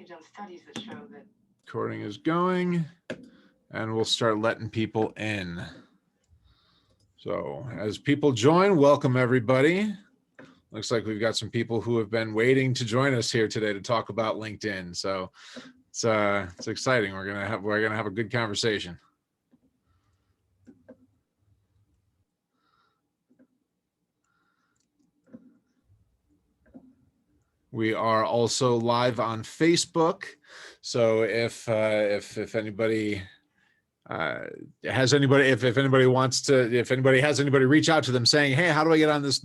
done studies that show that. Recording is going, and we'll start letting people in. So as people join, welcome everybody. Looks like we've got some people who have been waiting to join us here today to talk about LinkedIn. So it's exciting. We're gonna have a good conversation. We are also live on Facebook. So if anybody has anybody has anybody reach out to them saying, hey, how do I get on this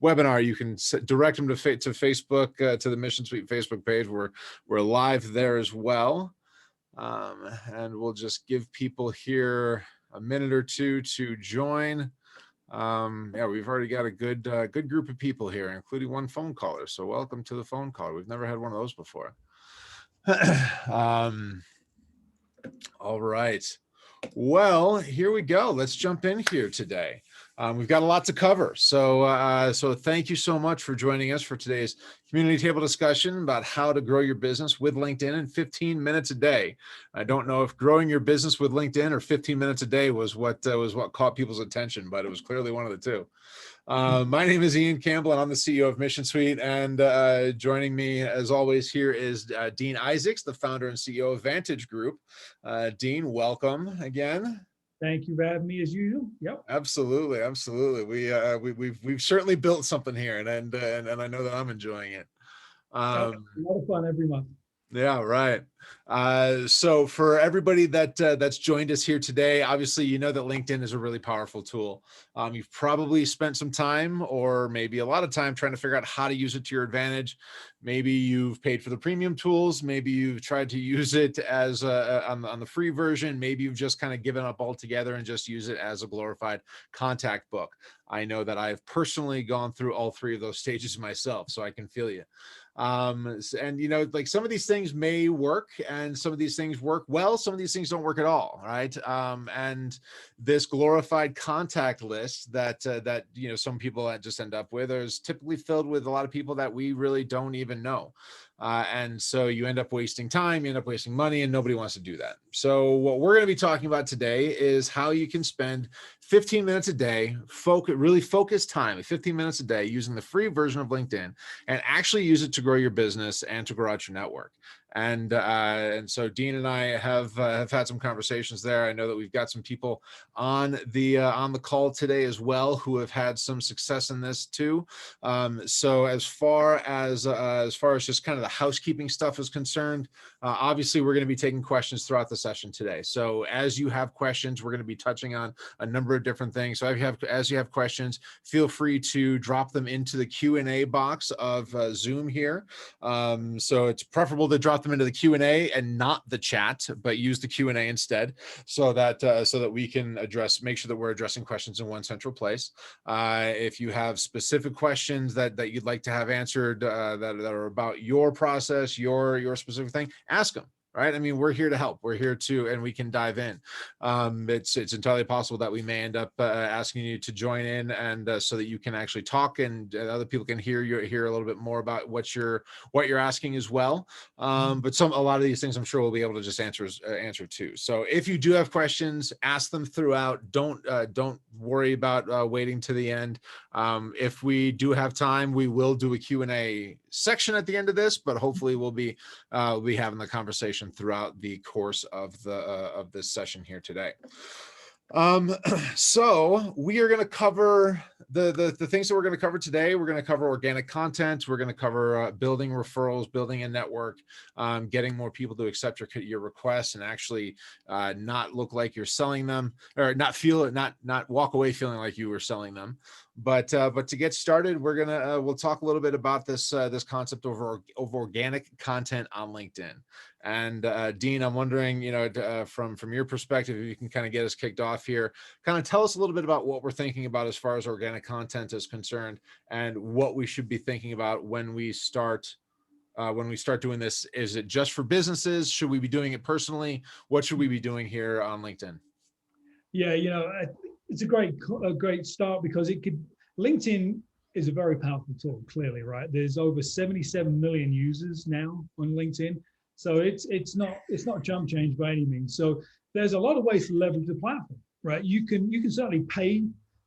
webinar, you can direct them to Facebook, to the Mission Suite Facebook page. We're live there as well. And we'll just give people here a minute or two to join. Yeah, we've already got a good group of people here, including one phone caller. So welcome to the phone caller. We've never had one of those before. All right. Well, here we go. Let's jump in here today. We've got a lot to cover. So thank you so much for joining us for today's community table discussion about how to grow your business with LinkedIn in 15 minutes a day. I don't know if growing your business with LinkedIn or 15 minutes a day was what caught people's attention, but it was clearly one of the two. My name is Ian Campbell, and I'm the CEO of Mission Suite. And joining me, as always, here is Dean Isaacs, the founder and CEO of Vantage Group. Dean, welcome again. Thank you for having me as usual. Yep. Absolutely, absolutely. We've certainly built something here, and I know that I'm enjoying it. A lot of fun every month. Yeah, right. So for everybody that's joined us here today, obviously, you know that LinkedIn is a really powerful tool. You've probably spent some time, or maybe a lot of time, trying to figure out how to use it to your advantage. Maybe you've paid for the premium tools. Maybe you've tried to use it as on the free version. Maybe you've just kind of given up altogether and just use it as a glorified contact book. I know that I've personally gone through all three of those stages myself, so I can feel you. And you know, like, some of these things may work, and some of these things work well, some of these things don't work at all, right? And this glorified contact list that you know, some people just end up with is typically filled with a lot of people that we really don't even know. And so you end up wasting time, you end up wasting money, and nobody wants to do that. So what we're going to be talking about today is how you can spend 15 minutes a day, really focus time, 15 minutes a day, using the free version of LinkedIn, and actually use it to grow your business and to grow out your network. And so Dean and I have had some conversations there. I know that we've got some people on the call today as well who have had some success in this too. So as far as just kind of the housekeeping stuff is concerned, obviously we're going to be taking questions throughout the session today. So as you have questions, we're going to be touching on a number of different things. So as you have questions, feel free to drop them into the Q&A box of Zoom here. So it's preferable to drop them into the Q&A and not the chat, but use the Q&A instead, so that we can make sure that we're addressing questions in one central place. If you have specific questions that you'd like to have answered, that are about your process, your specific thing, ask them. Right? I mean, we're here to help. We're here to, and we can dive in. It's entirely possible that we may end up asking you to join in, and so that you can actually talk, and other people can hear a little bit more about what you're asking as well. But a lot of these things, I'm sure we'll be able to just answer too. So if you do have questions, ask them throughout. Don't worry about waiting to the end. If we do have time, we will do a Q&A section at the end of this, but hopefully we'll be having the conversation throughout the course of this session here today. So we are going to cover the things that we're going to cover today. We're going to cover organic content. We're going to cover building referrals, building a network, getting more people to accept your requests, and actually not look like you're selling them, or not walk away feeling like you were selling them. But to get started, we'll talk a little bit about this concept of organic content on LinkedIn. And Dean, I'm wondering, from your perspective, if you can kind of get us kicked off here, kind of tell us a little bit about what we're thinking about as far as organic content is concerned, and what we should be thinking about when we start doing this. Is it just for businesses? Should we be doing it personally? What should we be doing here on LinkedIn? Yeah, it's a great start, because LinkedIn is a very powerful tool, clearly, right? There's over 77 million users now on LinkedIn. So it's not jump change by any means. So there's a lot of ways to leverage the platform, right? You can certainly pay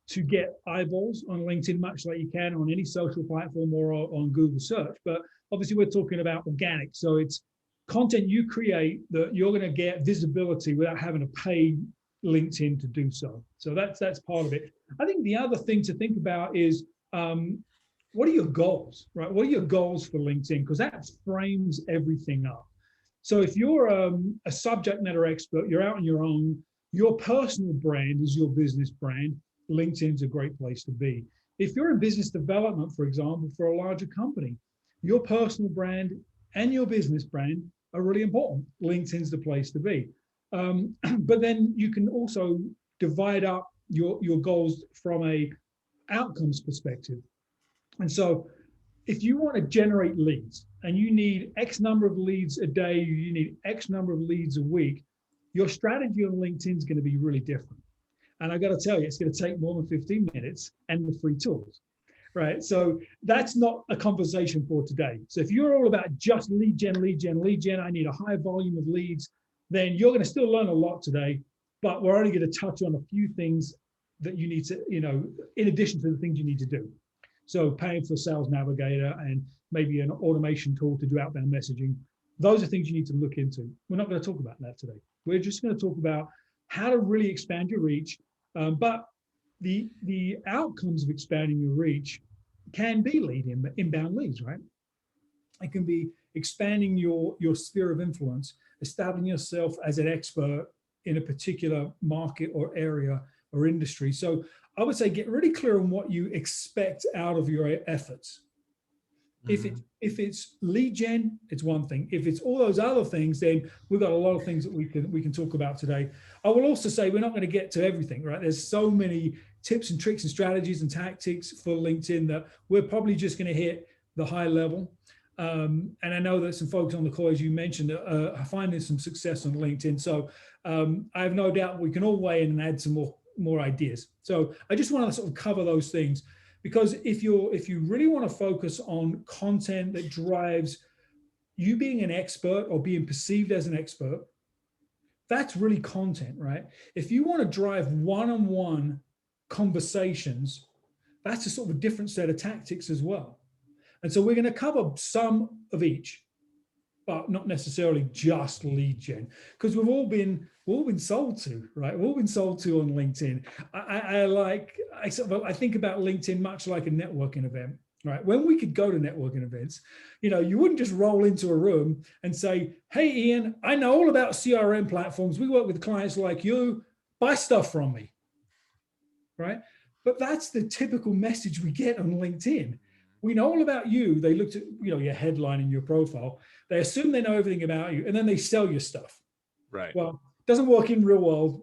to get eyeballs on LinkedIn, much like you can on any social platform or on Google search. But obviously we're talking about organic. So it's content you create that you're going to get visibility without having to pay LinkedIn to do so. So that's part of it. I think the other thing to think about is what are your goals, right? What are your goals for LinkedIn? Because that frames everything up. So if you're a subject matter expert, you're out on your own, your personal brand is your business brand, LinkedIn's a great place to be. If you're in business development, for example, for a larger company, your personal brand and your business brand are really important. LinkedIn's the place to be. But then you can also divide up your goals from a outcomes perspective. And so if you want to generate leads and you need X number of leads a day, you need X number of leads a week, your strategy on LinkedIn is going to be really different. And I got to tell you, it's going to take more than 15 minutes and the free tools, right? So that's not a conversation for today. So if you're all about just lead gen, I need a high volume of leads, then you're going to still learn a lot today, but we're only going to touch on a few things that you need to, in addition to the things you need to do. So paying for Sales Navigator and maybe an automation tool to do outbound messaging. Those are things you need to look into. We're not going to talk about that today. We're just going to talk about how to really expand your reach. But the outcomes of expanding your reach can be inbound leads, right? It can be expanding your sphere of influence, establishing yourself as an expert in a particular market or area or industry. So I would say get really clear on what you expect out of your efforts. Mm-hmm. If it's lead gen, it's one thing. If it's all those other things, then we've got a lot of things that we can talk about today. I will also say we're not going to get to everything, right? There's so many tips and tricks and strategies and tactics for LinkedIn that we're probably just going to hit the high level. And I know that some folks on the call, as you mentioned, are finding some success on LinkedIn. So I have no doubt we can all weigh in and add some more ideas. So I just want to sort of cover those things, because if you really want to focus on content that drives you being an expert or being perceived as an expert, that's really content, right? If you want to drive one-on-one conversations, that's a sort of a different set of tactics as well. And so we're going to cover some of each, but not necessarily just lead gen, because we've all been sold to, right? We've all been sold to on LinkedIn. I think about LinkedIn much like a networking event, right? When we could go to networking events, you wouldn't just roll into a room and say, "Hey, Ian, I know all about CRM platforms. We work with clients like you. Buy stuff from me," right? But that's the typical message we get on LinkedIn. We know all about you. They looked at your headline and your profile. They assume they know everything about you, and then they sell you stuff. Right. Well, it doesn't work in real world,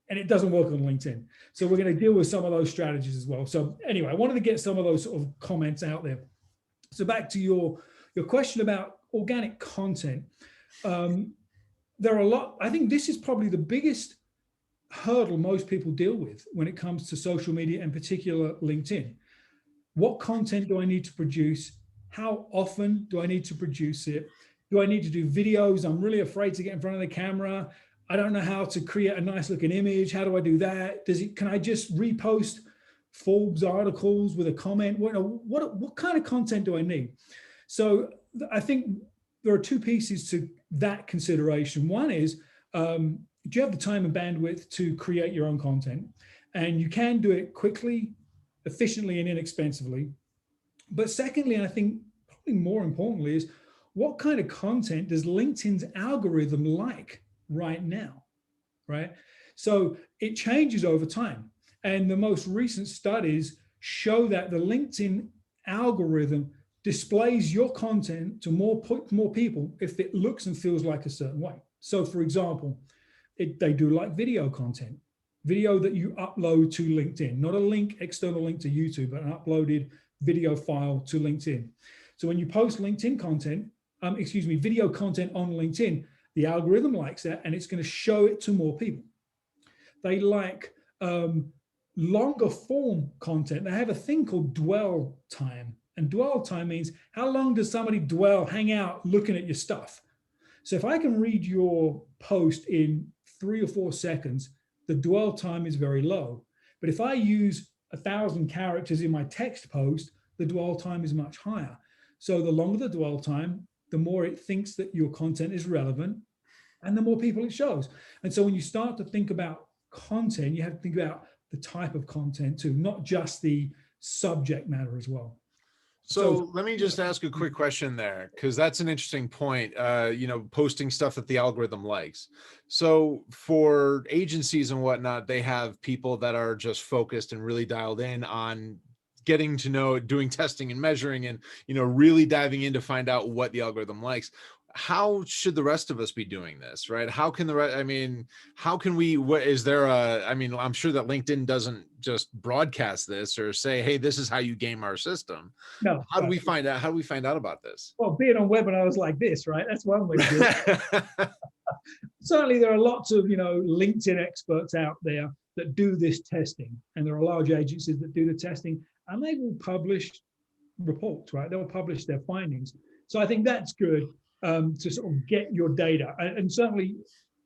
and it doesn't work on LinkedIn. So we're going to deal with some of those strategies as well. So anyway, I wanted to get some of those sort of comments out there. So back to your question about organic content. There are a lot. I think this is probably the biggest hurdle most people deal with when it comes to social media, in particular LinkedIn. What content do I need to produce? How often do I need to produce it? Do I need to do videos? I'm really afraid to get in front of the camera. I don't know how to create a nice looking image. How do I do that? Can I just repost Forbes articles with a comment? What kind of content do I need? So I think there are two pieces to that consideration. One is, do you have the time and bandwidth to create your own content? And you can do it quickly, efficiently, and inexpensively. But secondly, and I think probably more importantly, is what kind of content does LinkedIn's algorithm like right now, right? So it changes over time. And the most recent studies show that the LinkedIn algorithm displays your content to more people if it looks and feels like a certain way. So for example, they do like video content. Video that you upload to LinkedIn, not a external link to YouTube, but an uploaded video file to LinkedIn. So when you post LinkedIn content, video content on LinkedIn, the algorithm likes that, and it's going to show it to more people. They like longer form content, they have a thing called dwell time. And dwell time means how long does somebody dwell, hang out, looking at your stuff. So if I can read your post in 3 or 4 seconds, the dwell time is very low. But if I use 1,000 characters in my text post, the dwell time is much higher. So the longer the dwell time, the more it thinks that your content is relevant and the more people it shows. And so when you start to think about content, you have to think about the type of content too, not just the subject matter as well. So let me just ask a quick question there, because that's an interesting point. Posting stuff that the algorithm likes. So for agencies and whatnot, they have people that are just focused and really dialed in on getting to know, doing testing and measuring, and really diving in to find out what the algorithm likes. How should the rest of us be doing this, right? How can how can we, what is there I'm sure that LinkedIn doesn't just broadcast this or say, hey, this is how you game our system. No. How do we find out about this? Well, being on webinars like this, right? That's one way to do it. Certainly there are lots of, LinkedIn experts out there that do this testing, and there are large agencies that do the testing, and they will publish reports, right? They'll publish their findings. So I think that's good. To sort of get your data, and certainly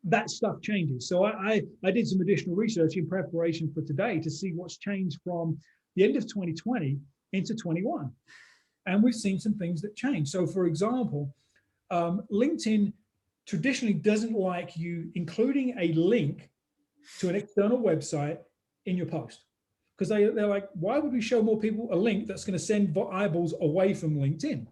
that stuff changes. So I did some additional research in preparation for today to see what's changed from the end of 2020 into 21, and we've seen some things that change. So for example, LinkedIn traditionally doesn't like you including a link to an external website in your post, because they're like, why would we show more people a link that's going to send eyeballs away from LinkedIn?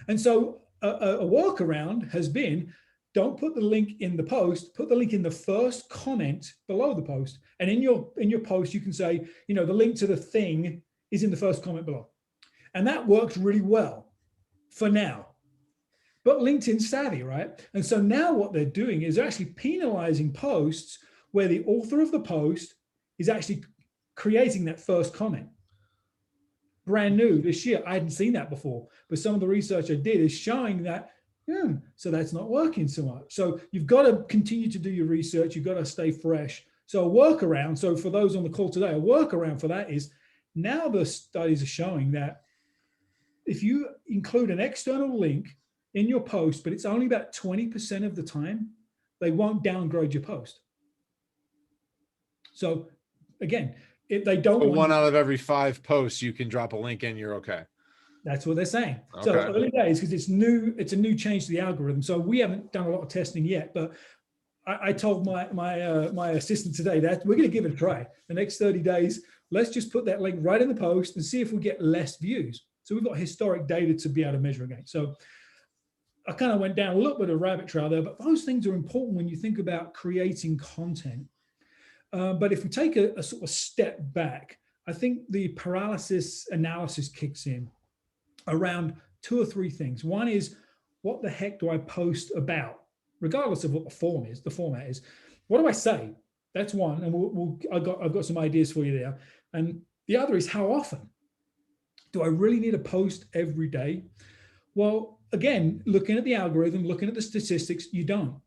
And so a workaround has been, don't put the link in the post, put the link in the first comment below the post. And in your post, you can say, the link to the thing is in the first comment below. And that works really well for now. But LinkedIn's savvy, right? And so now what they're doing is they're actually penalizing posts where the author of the post is actually creating that first comment. Brand new this year. I hadn't seen that before, but some of the research I did is showing that, so that's not working so much. So you've got to continue to do your research. You've got to stay fresh. So a workaround, so for those on the call today, a workaround for that is, now the studies are showing that if you include an external link in your post, but it's only about 20% of the time, they won't downgrade your post. So again, if they don't want 1 out of every 5 posts, you can drop a link in, you're okay. That's what they're saying. Okay. So early days, because it's new, it's a new change to the algorithm. So we haven't done a lot of testing yet, but I told my assistant today that we're going to give it a try. The next 30 days, let's just put that link right in the post and see if we get less views. So we've got historic data to be able to measure against. So I kind of went down a little bit of a rabbit trail there, but those things are important when you think about creating content. But if we take a sort of step back, I think the paralysis analysis kicks in around 2 or 3 things. One is, what the heck do I post about, regardless of what the format is? What do I say? That's one, and I've got some ideas for you there. And the other is, how often? Do I really need a post every day? Well, again, looking at the algorithm, looking at the statistics, you don't.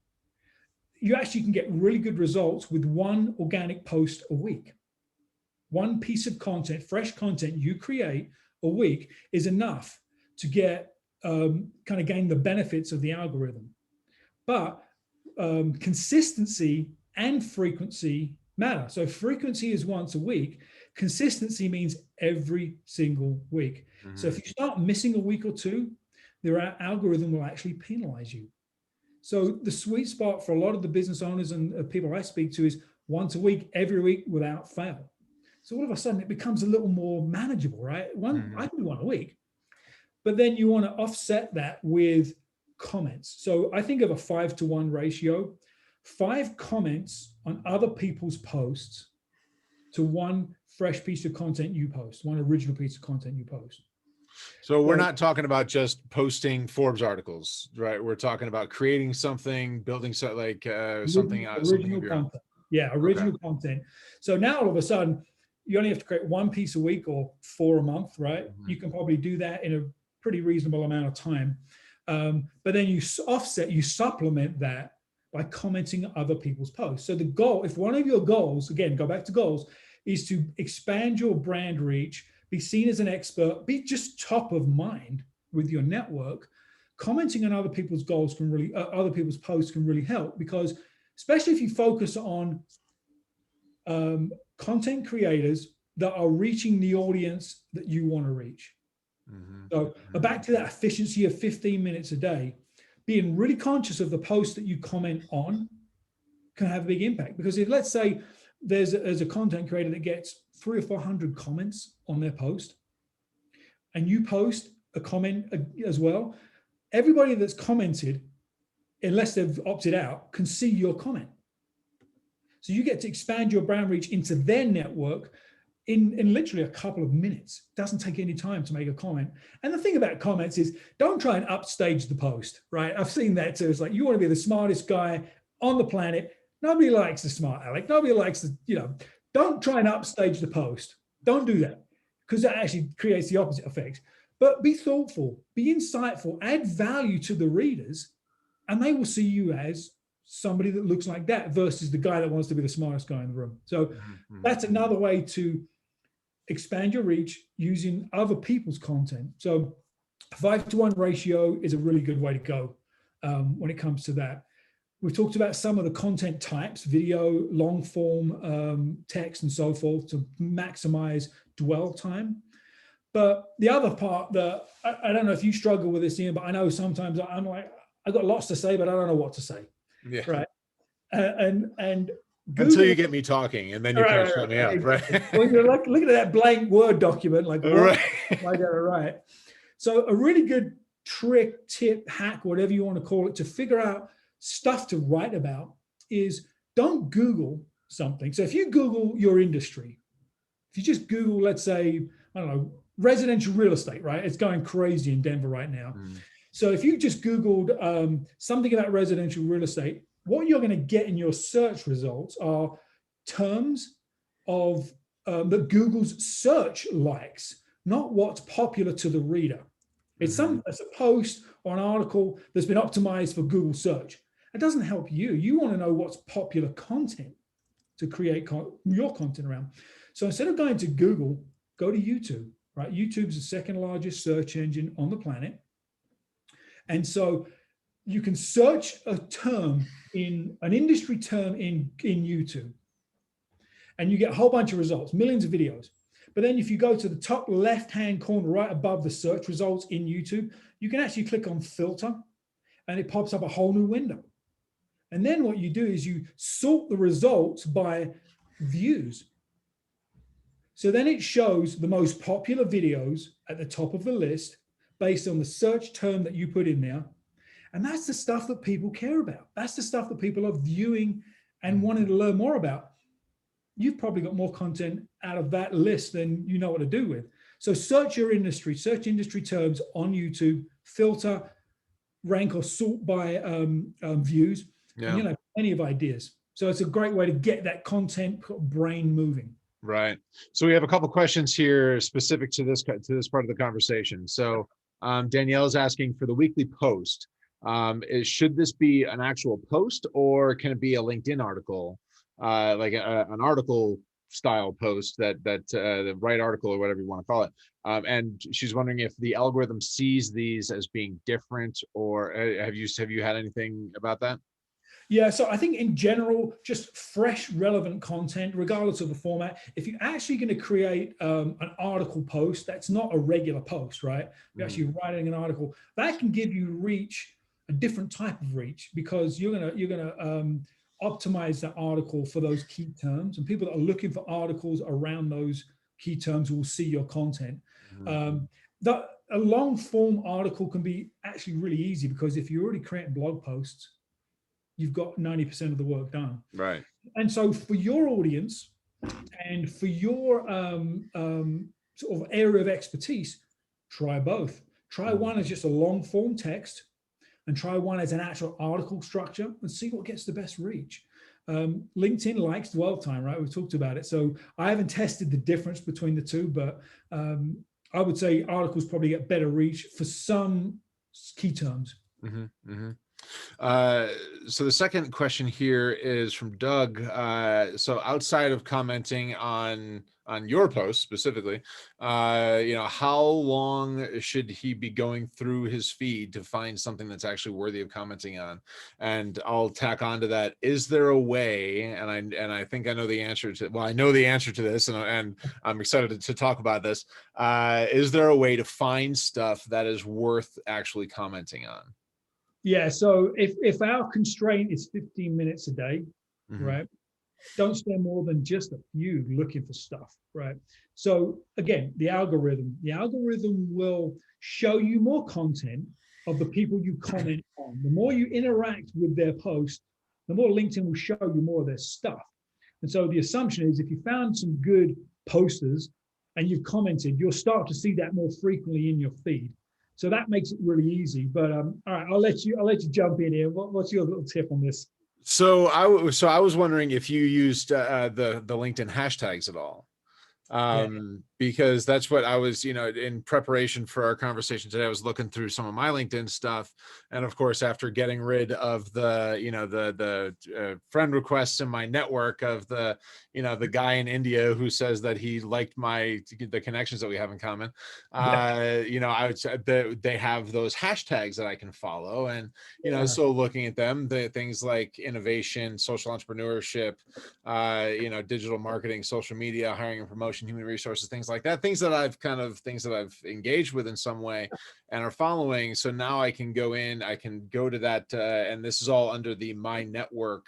You actually can get really good results with 1 organic post a week. 1 piece of content, fresh content you create a week is enough to get kind of gain the benefits of the algorithm. But consistency and frequency matter. So frequency is once a week. Consistency means every single week. Mm-hmm. So if you start missing a week or 2, their algorithm will actually penalize you. So the sweet spot for a lot of the business owners and people I speak to is once a week, every week without fail. So all of a sudden it becomes a little more manageable, right? I can do 1 a week, but then you want to offset that with comments. So I think of a 5-to-1 ratio, 5 comments on other people's posts to 1 fresh piece of content you post, 1 original piece of content you post. So we're not talking about just posting Forbes articles, right? We're talking about creating something, building something like something out. Original content. Yeah, original content. So now all of a sudden, you only have to create 1 piece a week or 4 a month, right? Mm-hmm. You can probably do that in a pretty reasonable amount of time. But then you supplement that by commenting other people's posts. So the goal, if one of your goals, again, go back to goals, is to expand your brand reach, be seen as an expert, be just top of mind with your network. Commenting on other people's goals can really, other people's posts can really help, because especially if you focus on content creators that are reaching the audience that you want to reach. So back to that efficiency of 15 minutes a day, being really conscious of the post that you comment on can have a big impact. Because if, let's say, there's a content creator that gets 300 or 400 comments on their post, and you post a comment as well, everybody that's commented, unless they've opted out, can see your comment. So you get to expand your brand reach into their network in literally a couple of minutes. It doesn't take any time to make a comment. And the thing about comments is, don't try and upstage the post, right? I've seen that too. It's like, you want to be the smartest guy on the planet. Nobody likes the smart aleck. Nobody likes the, don't try and upstage the post. Don't do that, because that actually creates the opposite effect. But be thoughtful, be insightful, add value to the readers, and they will see you as somebody that looks like that versus the guy that wants to be the smartest guy in the room. So that's another way to expand your reach using other people's content. So 5-to-1 ratio is a really good way to go when it comes to that. We've talked about some of the content types: video, long form, text, and so forth, to maximize dwell time. But the other part that I don't know if you struggle with this, Ian, but I know sometimes I'm like, I've got lots to say, but I don't know what to say. Yeah. Right. And Google, until you get me talking, and then you kind of shut me up, exactly. right? Well, you're like looking at that blank Word document, like, what Right. am I going to write? So a really good trick, tip, hack, whatever you want to call it, to figure out stuff to write about is, don't Google something. So if you Google your industry, if you just Google, let's say, I don't know, residential real estate, right? It's going crazy in Denver right now. So if you just Googled something about residential real estate, what you're going to get in your search results are terms of that Google's search likes, not what's popular to the reader. It's it's a post or an article that's been optimized for Google search. It doesn't help you. You want to know what's popular content to create your content around. So instead of going to Google, go to YouTube, right? YouTube's the second largest search engine on the planet. And so you can search a term, in an industry term, in YouTube, and you get a whole bunch of results, millions of videos. But then if you go to the top left-hand corner, right above the search results in YouTube, you can actually click on filter, and it pops up a whole new window. And then what you do is you sort the results by views. So then it shows the most popular videos at the top of the list based on the search term that you put in there. And that's the stuff that people care about. That's the stuff that people are viewing and wanting to learn more about. You've probably got more content out of that list than you know what to do with. So search your industry, search industry terms on YouTube, filter, rank or sort by views, and you'll have plenty of ideas. So it's a great way to get that content brain moving. Right. So we have a couple questions here specific to this part of the conversation. So Danielle is asking for the weekly post. Should this be an actual post, or can it be a LinkedIn article, like an article style post, that the right article, or whatever you want to call it? And she's wondering if the algorithm sees these as being different, or have you had anything about that? Yeah, so I think in general, just fresh, relevant content, regardless of the format. If you're actually going to create an article post, that's not a regular post, right? You're actually writing an article that can give you reach, a different type of reach, because you're gonna optimize that article for those key terms, and people that are looking for articles around those key terms will see your content. A long form article can be actually really easy, because if you're already creating blog posts, you've got 90% of the work done. Right. And so for your audience and for your sort of area of expertise, try both. Try one as just a long form text, and try one as an actual article structure, and see what gets the best reach. LinkedIn likes dwell time, right? We've talked about it. So I haven't tested the difference between the two, but I would say articles probably get better reach for some key terms. Uh, so the second question here is from Doug. So outside of commenting on your post specifically, how long should he be going through his feed to find something that's actually worthy of commenting on? And I'll tack on to that. Is there a way? And I think I know the answer to. Well, I know the answer to this, and I'm excited to talk about this. Is there a way to find stuff that is worth actually commenting on? Yeah. So if our constraint is 15 minutes a day, Mm-hmm. right? Don't spend more than just a few looking for stuff, right? So again, the algorithm will show you more content of the people you comment on. The more you interact with their post, the more LinkedIn will show you more of their stuff. And so the assumption is if you found some good posters and you've commented, you'll start to see that more frequently in your feed. So that makes it really easy. But all right, I'll let you jump in here. What's your little tip on this? So I was wondering if you used the LinkedIn hashtags at all, Yeah, because that's what I was, in preparation for our conversation today. I was looking through some of my LinkedIn stuff, and of course, after getting rid of the friend requests in my network of the guy in India who says that he liked the connections that we have in common, yeah, I would say they have those hashtags that I can follow, and yeah, so looking at them, the things like innovation, social entrepreneurship, digital marketing, social media, hiring and promotion, human resources, things like that, things that I've engaged with in some way and are following. So now I can go to that, and this is all under the My Network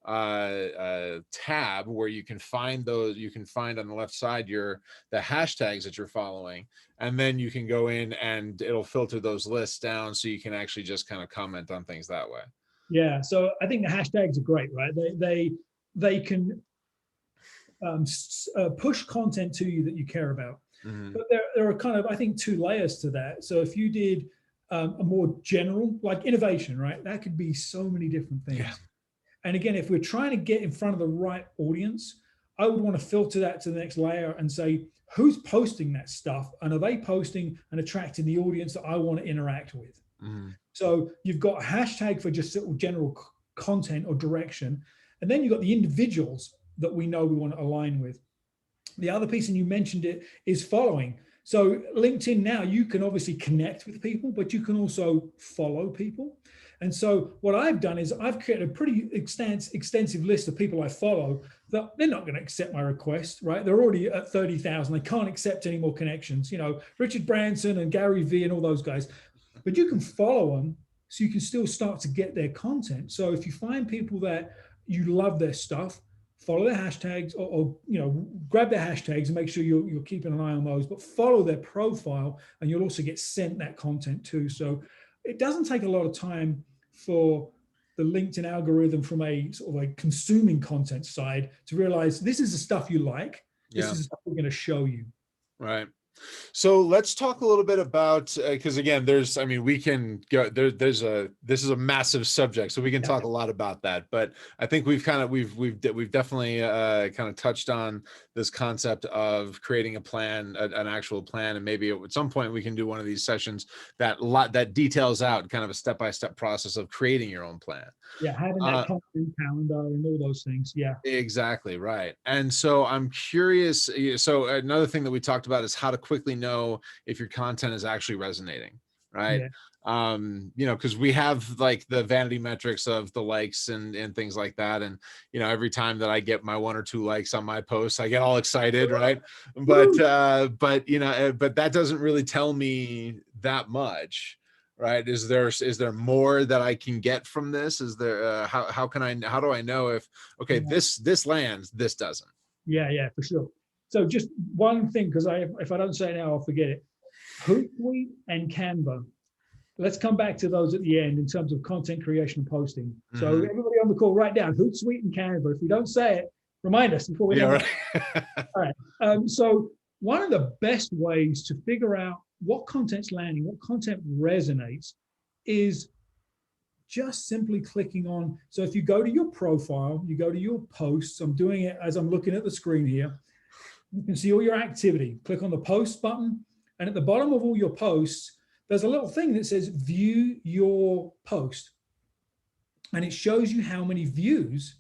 tab, where you can find on the left side the hashtags that you're following, and then you can go in and it'll filter those lists down so you can actually just kind of comment on things that way. yeah. So I think the hashtags are great, right? They can push content to you that you care about. Mm-hmm. But there are kind of, I think, two layers to that. So if you did a more general, like innovation, right? That could be so many different Yeah. things. And again, if we're trying to get in front of the right audience, I would want to filter that to the next layer and say, who's posting that stuff? And are they posting and attracting the audience that I want to interact with? Mm-hmm. So you've got a hashtag for just general content or direction. And then you've got the individuals that we know we want to align with. The other piece, and you mentioned it, is following. So LinkedIn now, you can obviously connect with people, but you can also follow people. And so what I've done is I've created a pretty extensive list of people I follow that they're not going to accept my request, right? They're already at 30,000. They can't accept any more connections. Richard Branson and Gary Vee and all those guys. But you can follow them so you can still start to get their content. So if you find people that you love their stuff, follow their hashtags, or grab their hashtags and make sure you're keeping an eye on those, but follow their profile and you'll also get sent that content too. So it doesn't take a lot of time for the LinkedIn algorithm from a sort of a consuming content side to realize this is the stuff you like. This is the stuff we're going to show you. Right. So let's talk a little bit about, because again, we can go there. This is a massive subject, so we can talk a lot about that. But I think we've definitely kind of touched on this concept of creating a plan, an actual plan, and maybe at some point we can do one of these sessions that details out kind of a step-by-step process of creating your own plan. Yeah, having that content calendar and all those things. Yeah. Exactly right. And so I'm curious. So another thing that we talked about is how to quickly know if your content is actually resonating, right? Yeah. Because we have like the vanity metrics of the likes and things like that. And, every time that I get my 1 or 2 likes on my posts, I get all excited, right? But that doesn't really tell me that much. Right. Is there more that I can get from this? Is there how do I know if, okay, Yeah. this lands, this doesn't? Yeah, for sure. So just one thing, because if I don't say it now, I'll forget it. Hootsuite and Canva. Let's come back to those at the end in terms of content creation and posting. So everybody on the call, write down Hootsuite and Canva. If we don't say it, remind us before we end. Right. All right. So one of the best ways to figure out what content's landing, what content resonates, is just simply clicking on. So if you go to your profile, you go to your posts. I'm doing it as I'm looking at the screen here. You can see all your activity. Click on the post button, and at the bottom of all your posts, there's a little thing that says view your post. and it shows you how many views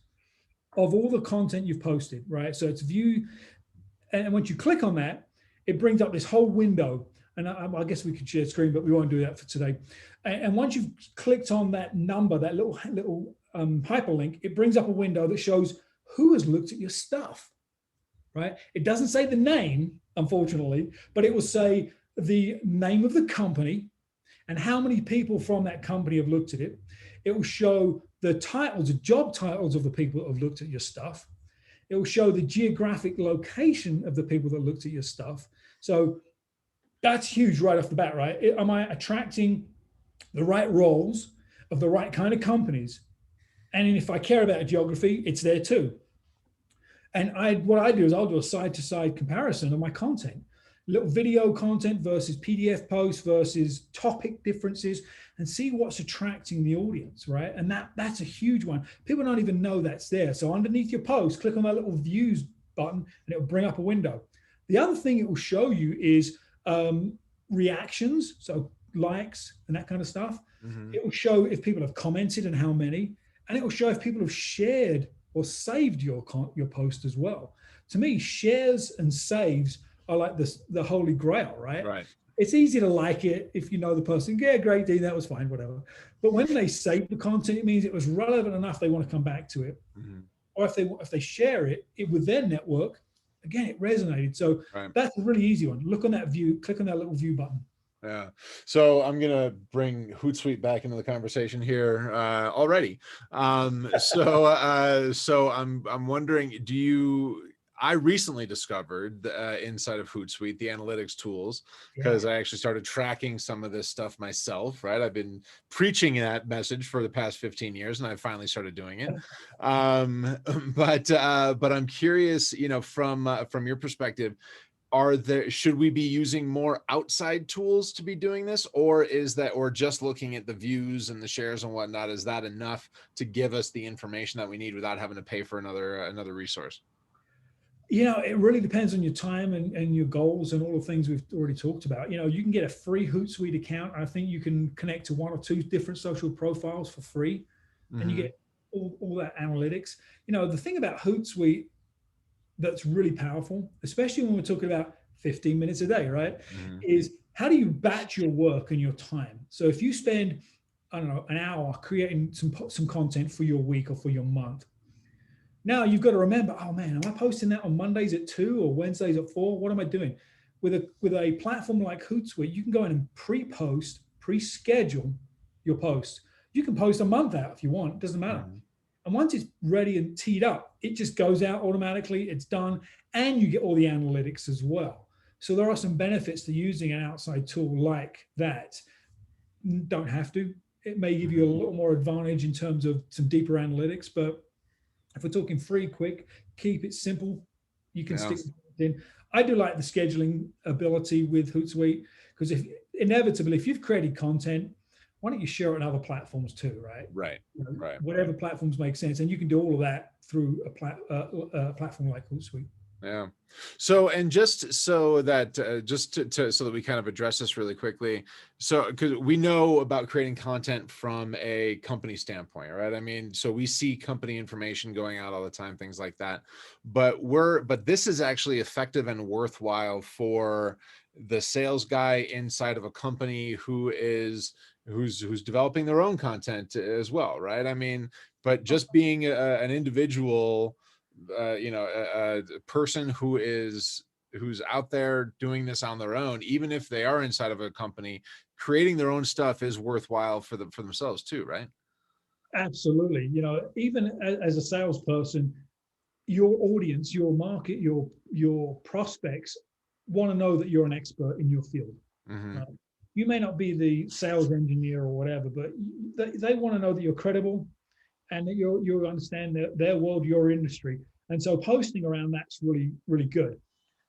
of all the content you've posted, right? So it's view, and once you click on that, it brings up this whole window. And I guess we could share screen, but we won't do that for today. And once you've clicked on that number, that little hyperlink, it brings up a window that shows who has looked at your stuff, right? It doesn't say the name, unfortunately, but it will say the name of the company and how many people from that company have looked at it. It will show the titles, the job titles of the people that have looked at your stuff. It will show the geographic location of the people that looked at your stuff. So that's huge right off the bat, right? Am I attracting the right roles of the right kind of companies? And if I care about geography, it's there too. And what I do is I'll do a side-to-side comparison of my content, little video content versus PDF posts versus topic differences, and see what's attracting the audience, right? And that's a huge one. People don't even know that's there. So underneath your post, click on that little views button and it will bring up a window. The other thing it will show you is reactions, so likes and that kind of stuff. Mm-hmm. It will show if people have commented and how many, and it will show if people have shared or saved your post as well. To me, shares and saves are like the holy grail, right? Right. It's easy to like it if you know the person. Yeah, great, Dean, that was fine, whatever. But when they save the content, it means it was relevant enough they want to come back to it. Mm-hmm. Or if they share it with their network, again, it resonated. So that's a really easy one. Look on that view, click on that little view button. Yeah. So I'm going to bring Hootsuite back into the conversation here already. So I'm wondering, I recently discovered inside of Hootsuite, the analytics tools, because I actually started tracking some of this stuff myself, right? I've been preaching that message for the past 15 years and I finally started doing it. But I'm curious, from your perspective, should we be using more outside tools to be doing this, or just looking at the views and the shares and whatnot, is that enough to give us the information that we need without having to pay for another resource? It really depends on your time and your goals and all the things we've already talked about. You can get a free Hootsuite account. I think you can connect to 1 or 2 different social profiles for free, and you get all that analytics. The thing about Hootsuite that's really powerful, especially when we're talking about 15 minutes a day, right? Is how do you batch your work and your time? So if you spend, I don't know, an hour creating some content for your week or for your month, now you've got to remember, oh man, am I posting that on Mondays at 2 or Wednesdays at 4? What am I doing? With a platform like Hootsuite, you can go in and pre-post, pre-schedule your post. You can post a month out if you want, it doesn't matter. And once it's ready and teed up, it just goes out automatically, it's done, and you get all the analytics as well. So there are some benefits to using an outside tool like that. Don't have to. It may give you a little more advantage in terms of some deeper analytics, but if we're talking free, quick, keep it simple, you can stick it in. I do like the scheduling ability with Hootsuite, because if you've created content, why don't you share it on other platforms too, right? Right. Right. Whatever platforms make sense. And you can do all of that through a platform like Hootsuite. Yeah. So, and just so that, so that we kind of address this really quickly. So, because we know about creating content from a company standpoint, right? I mean, so we see company information going out all the time, things like that, but this is actually effective and worthwhile for the sales guy inside of a company who's developing their own content as well, right? I mean, but just being an individual, a person who's out there doing this on their own, even if they are inside of a company, creating their own stuff is worthwhile for themselves too, right? Absolutely. Even as a salesperson, your audience, your market, your prospects want to know that you're an expert in your field. You may not be the sales engineer or whatever, but they want to know that you're credible and that you understand their world, your industry. And so posting around that's really, really good.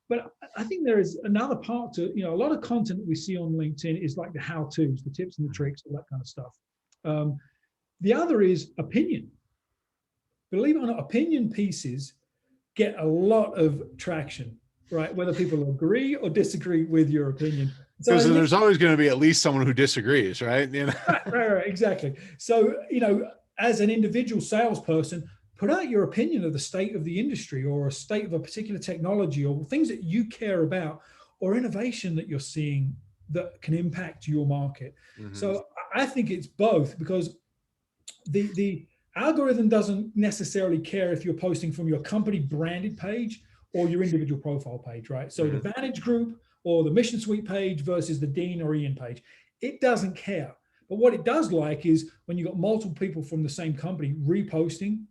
But I think there is another part to, a lot of content that we see on LinkedIn is like the how-tos, the tips and the tricks, all that kind of stuff. The other is opinion. Believe it or not, opinion pieces get a lot of traction, right? Whether people agree or disagree with your opinion. Because there's always going to be at least someone who disagrees, right? Right, exactly. So, as an individual salesperson, put out your opinion of the state of the industry or a state of a particular technology or things that you care about or innovation that you're seeing that can impact your market. So I think it's both, because the algorithm doesn't necessarily care if you're posting from your company branded page or your individual profile page, right? So the Vantage Group or the Mission Suite page versus the Dean or Ian page, it doesn't care. But what it does like is when you've got multiple people from the same company reposting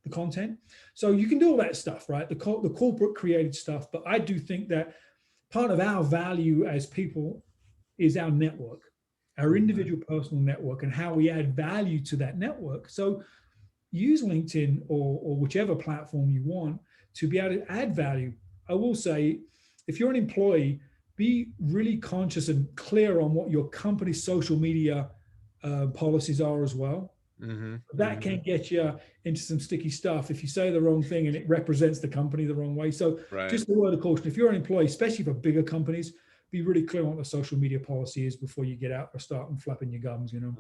the content. So you can do all that stuff, right? The corporate created stuff. But I do think that part of our value as people is our network, our individual personal network, and how we add value to that network. So use LinkedIn or whichever platform you want to be able to add value. I will say, if you're an employee, be really conscious and clear on what your company's social media policies are as well. That can get you into some sticky stuff if you say the wrong thing and it represents the company the wrong way. So just a word of caution, if you're an employee, especially for bigger companies, be really clear on what the social media policy is before you get out or start and flapping your gums, you know.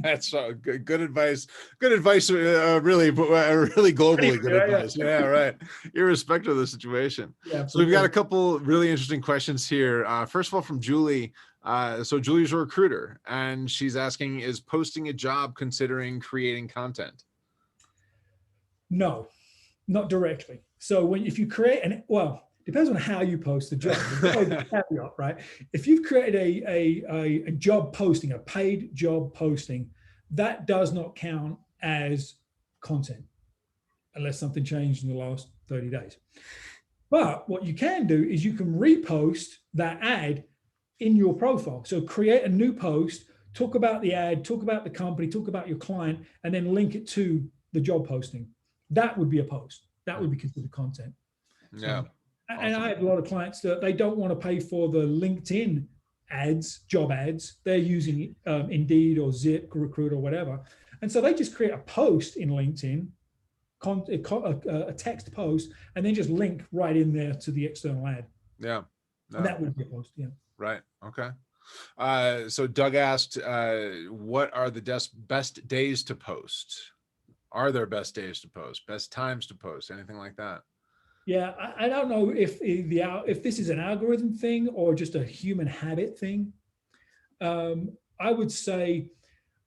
That's good advice. Good advice, really globally good advice. Yeah, right. Irrespective of the situation. Yeah, so we've got a couple really interesting questions here. First of all, from Julie. So Julie's a recruiter, and she's asking, is posting a job considering creating content? No, not directly. So if you create depends on how you post the job. Caveat, right? If you've created a job posting, a paid job posting, that does not count as content unless something changed in the last 30 days. But what you can do is you can repost that ad in your profile. So create a new post, talk about the ad, talk about the company, talk about your client, and then link it to the job posting. That would be a post. That would be considered content. Yeah. Awesome. And I have a lot of clients that they don't want to pay for the LinkedIn ads, job ads. They're using Indeed or Zip, Recruit or whatever. And so they just create a post in LinkedIn, a text post, and then just link right in there to the external ad. Yeah. No. And that would be a post, yeah. Right. Okay. So Doug asked, what are the best days to post? Are there best days to post, best times to post, anything like that? Yeah, I don't know if this is an algorithm thing or just a human habit thing. I would say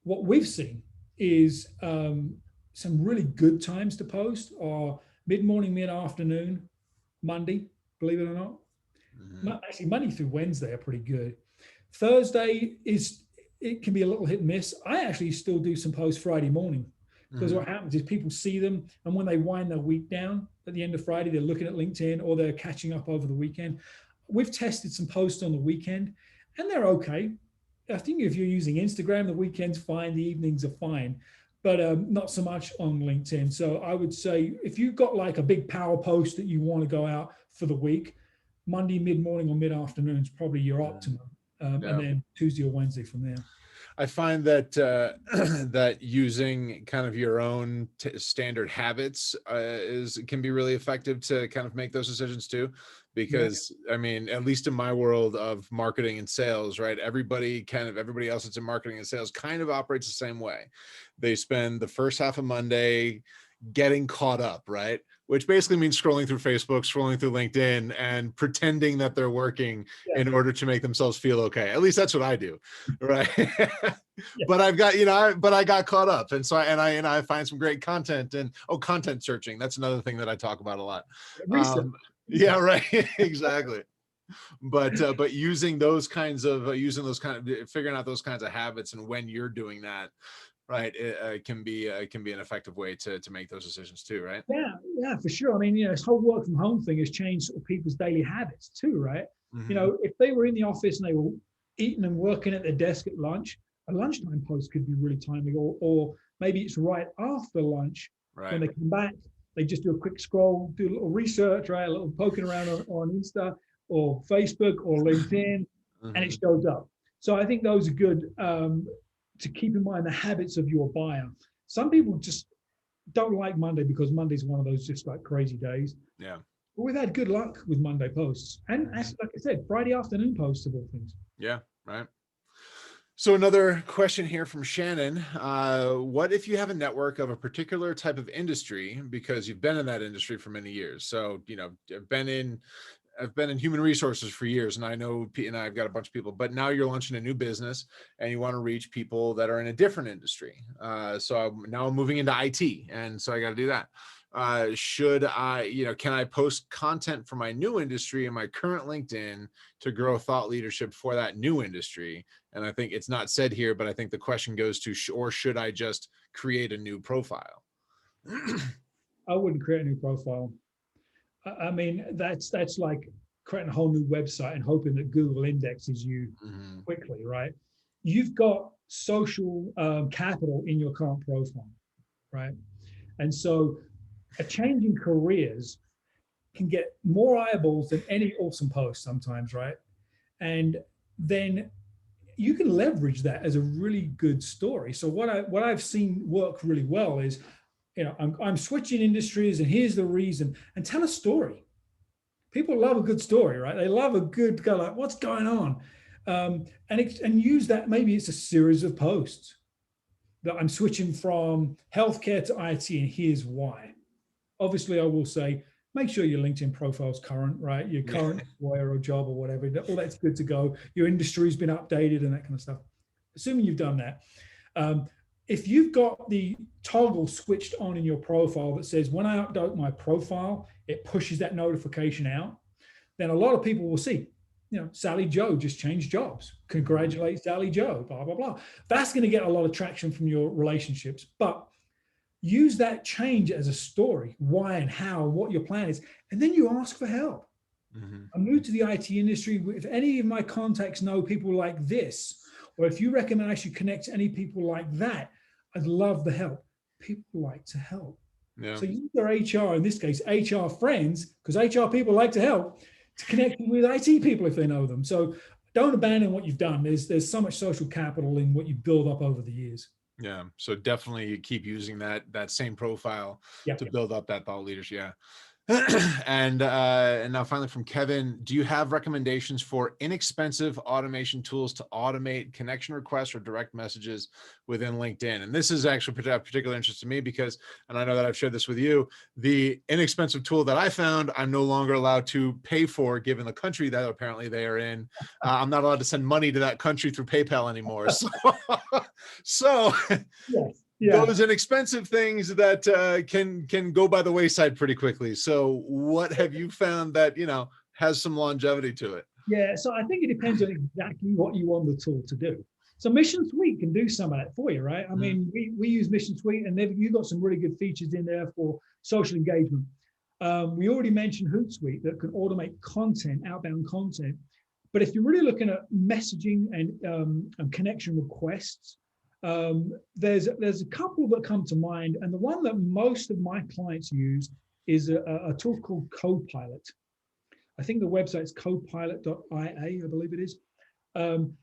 what we've seen is some really good times to post are mid-morning, mid-afternoon, Monday, believe it or not. Actually, Monday through Wednesday are pretty good. Thursday it can be a little hit and miss. I actually still do some posts Friday morning. Because what happens is people see them, and when they wind their week down at the end of Friday, they're looking at LinkedIn or they're catching up over the weekend. We've tested some posts on the weekend, and they're okay. I think if you're using Instagram, the weekend's fine, the evenings are fine, but not so much on LinkedIn. So I would say if you've got like a big power post that you want to go out for the week, Monday mid-morning or mid-afternoon is probably your optimum, and then Tuesday or Wednesday from there. I find that that using kind of your own standard habits can be really effective to kind of make those decisions too, because I mean, at least in my world of marketing and sales, right? Everybody else that's in marketing and sales kind of operates the same way. They spend the first half of Monday getting caught up, right? Which basically means scrolling through Facebook, scrolling through LinkedIn, and pretending that they're working in order to make themselves feel okay. At least that's what I do, right? But I got caught up, and so I find some great content, and content searching. That's another thing that I talk about a lot. Yeah, right, exactly. But using those kinds of figuring out those kinds of habits, and when you're doing that, right, it can be an effective way to make those decisions too, right? Yeah, for sure. I mean, this whole work from home thing has changed sort of people's daily habits too, right? If they were in the office and they were eating and working at their desk at lunch, a lunchtime post could be really timely, or maybe it's right after lunch when they come back, they just do a quick scroll, do a little research, right? A little poking around on Insta or Facebook or LinkedIn, and it shows up. So I think those are good to keep in mind the habits of your buyer. Some people just don't like Monday because Monday's one of those just like crazy days. Yeah. But we've had good luck with Monday posts. And actually, like I said, Friday afternoon posts of all things. Yeah, right. So another question here from Shannon. What if you have a network of a particular type of industry because you've been in that industry for many years? So, I've been in human resources for years, and I know, and I've got a bunch of people, but now you're launching a new business and you want to reach people that are in a different industry. Now I'm moving into IT, and so I got to do that. Should I, can I post content for my new industry in my current LinkedIn to grow thought leadership for that new industry? And I think it's not said here, but I think the question goes to, or should I just create a new profile? I wouldn't create a new profile. I mean, that's like creating a whole new website and hoping that Google indexes you Mm-hmm. quickly, right? You've got social capital in your current profile, right? And so a change in careers can get more eyeballs than any awesome post sometimes, right? And then you can leverage that as a really good story. So what I've seen work really well is, I'm switching industries and here's the reason, and tell a story. People love a good story, right? They love a good go like, what's going on? And use that. Maybe it's a series of posts that I'm switching from healthcare to IT, and here's why. Obviously, I will say, make sure your LinkedIn profile is current, right? Your current employer or job or whatever, all that's good to go. Your industry's been updated and that kind of stuff. Assuming you've done that. If you've got the toggle switched on in your profile that says, when I update my profile, it pushes that notification out, then a lot of people will see, Sally Joe just changed jobs. Congratulate Sally Joe, blah, blah, blah. That's going to get a lot of traction from your relationships. But use that change as a story, why and how, what your plan is, and then you ask for help. Mm-hmm. I'm new to the IT industry. If any of my contacts know people like this, or if you recommend I should connect to any people like that, I'd love the help. People like to help. Yeah. So use their HR, in this case, HR friends, because HR people like to help, to connect with IT people if they know them. So don't abandon what you've done. There's so much social capital in what you build up over the years. Yeah. So definitely keep using that same profile to build up that thought leadership. Yeah. And now finally from Kevin, do you have recommendations for inexpensive automation tools to automate connection requests or direct messages within LinkedIn? And this is actually of particular interest to me because, and I know that I've shared this with you, the inexpensive tool that I found, I'm no longer allowed to pay for given the country that apparently they are in. I'm not allowed to send money to that country through PayPal anymore. So Yes. Yeah. those inexpensive things that can go by the wayside pretty quickly. So what have you found that, has some longevity to it? Yeah, so I think it depends on exactly what you want the tool to do. So Mission Suite can do some of that for you, right? I mean, we use Mission Suite, and you've got some really good features in there for social engagement. We already mentioned Hootsuite that can automate content, outbound content. But if you're really looking at messaging and connection requests, there's a couple that come to mind, and the one that most of my clients use is a tool called Copilot. I think the website's copilot.ia, I believe it is. And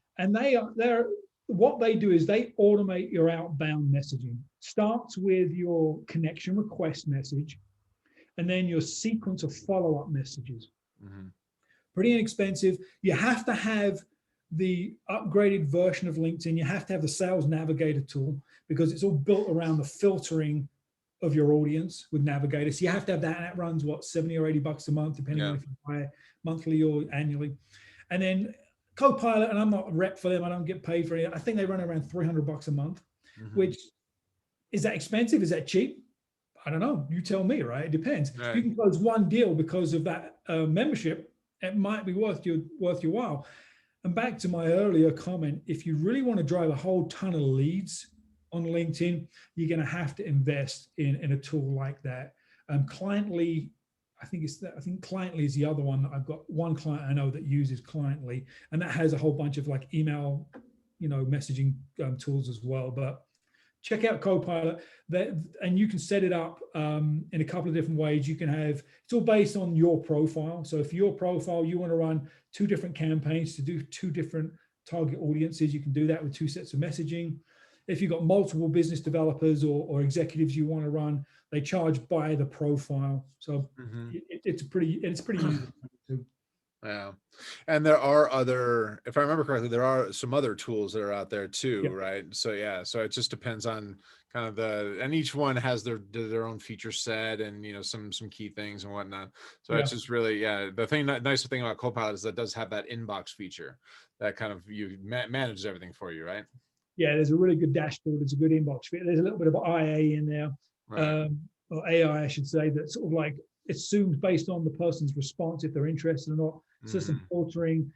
what they do is they automate your outbound messaging. Starts with your connection request message, and then your sequence of follow-up messages. Mm-hmm. Pretty inexpensive. You have to have the upgraded version of LinkedIn. You have to have the Sales Navigator tool because it's all built around the filtering of your audience with Navigator. So you have to have that. And that runs what, $70 or $80 a month, depending on if you buy monthly or annually. And then Copilot, and I'm not a rep for them. I don't get paid for it. I think they run around $300 a month, which is that expensive? Is that cheap? I don't know. You tell me, right? It depends. Right. If you can close one deal because of that membership, it might be worth your while. And back to my earlier comment, if you really want to drive a whole ton of leads on LinkedIn, you're going to have to invest in a tool like that. Cliently, I think Cliently is the other one that I've got one client I know that uses Cliently, and that has a whole bunch of like email, messaging tools as well. But check out Copilot, and you can set it up in a couple of different ways. You can have, it's all based on your profile. So if your profile, you want to run 2 different campaigns to do 2 different target audiences, you can do that with 2 sets of messaging. If you've got multiple business developers or executives you want to run, they charge by the profile. So it's pretty easy to do. Yeah. And there are other, if I remember correctly, there are some other tools that are out there too, Yeah, right? So yeah, so it just depends on kind of and each one has their own feature set and, some key things and whatnot. So yeah. it's just really, yeah, nice thing about Copilot is that it does have that inbox feature that kind of manages everything for you, right? Yeah, there's a really good dashboard. There's a good inbox fit. There's a little bit of IA in there, Right. or AI, I should say, that sort of like assumes based on the person's response if they're interested or not. So some Hmm. filtering.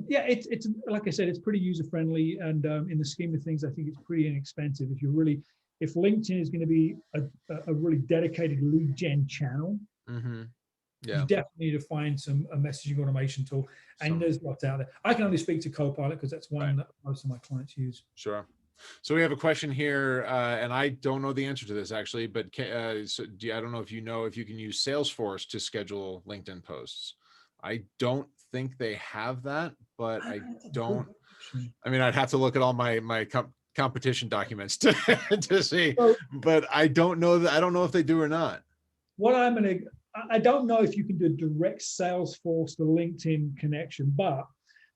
Yeah, it's like I said, it's pretty user friendly, and in the scheme of things, I think it's pretty inexpensive. If LinkedIn is going to be a really dedicated lead gen channel, Hmm. you Yeah. definitely need to find a messaging automation tool. And Some, there's lots out there. I can only speak to Copilot because that's right. one that most of my clients use. Sure. So we have a question here, and I don't know the answer to this actually, but I don't know if if you can use Salesforce to schedule LinkedIn posts. I don't think they have that, but I That's a good don't. question. I mean, I'd have to look at all my competition documents to to see, So but I don't know that. I don't know if they do or not. what I'm going to, I don't know if you can do direct Salesforce to LinkedIn connection, but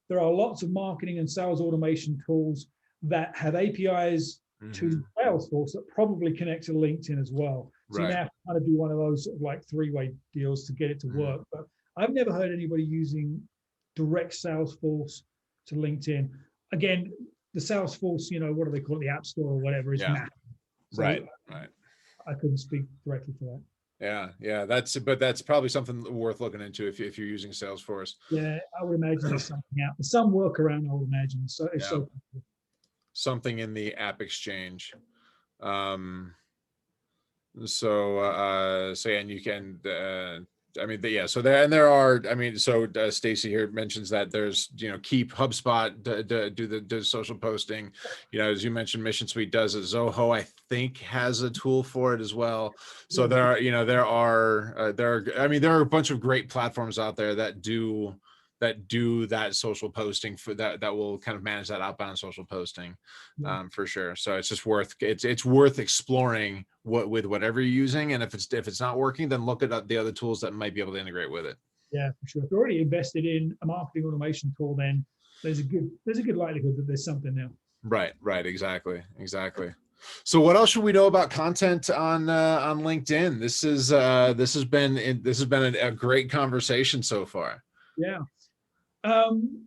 there are lots of marketing and sales automation tools that have APIs to Hmm. Salesforce that probably connect to LinkedIn as well. So you may Right. have to kind of do one of those sort of like three-way deals to get it to Mhm. work. But I've never heard anybody using direct Salesforce to LinkedIn. Again, the Salesforce, what do they call it? The App Store or whatever is Yeah. massive. Right. So Right. I couldn't speak directly to that. Yeah. Yeah. That's probably something worth looking into if you're using Salesforce. Yeah, I would imagine there's something out. There's some workaround, I would imagine. So it's Yeah. so Something in the app exchange. So and you can I mean yeah, so there are, I mean, so Stacy here mentions that there's, Keep, HubSpot do social posting, as you mentioned, Mission Suite does it. Zoho, I think, has a tool for it as well. So yeah, I mean, there are a bunch of great platforms out there that do that social posting for that will kind of manage that outbound social posting, yeah, for sure. So it's worth exploring with whatever you're using, and if it's not working, then look at the other tools that might be able to integrate with it. yeah, for sure. If you're already invested in a marketing automation tool, then there's a good likelihood that there's something there. Right, exactly. So what else should we know about content on LinkedIn? This has been a great conversation so far. Yeah. Um,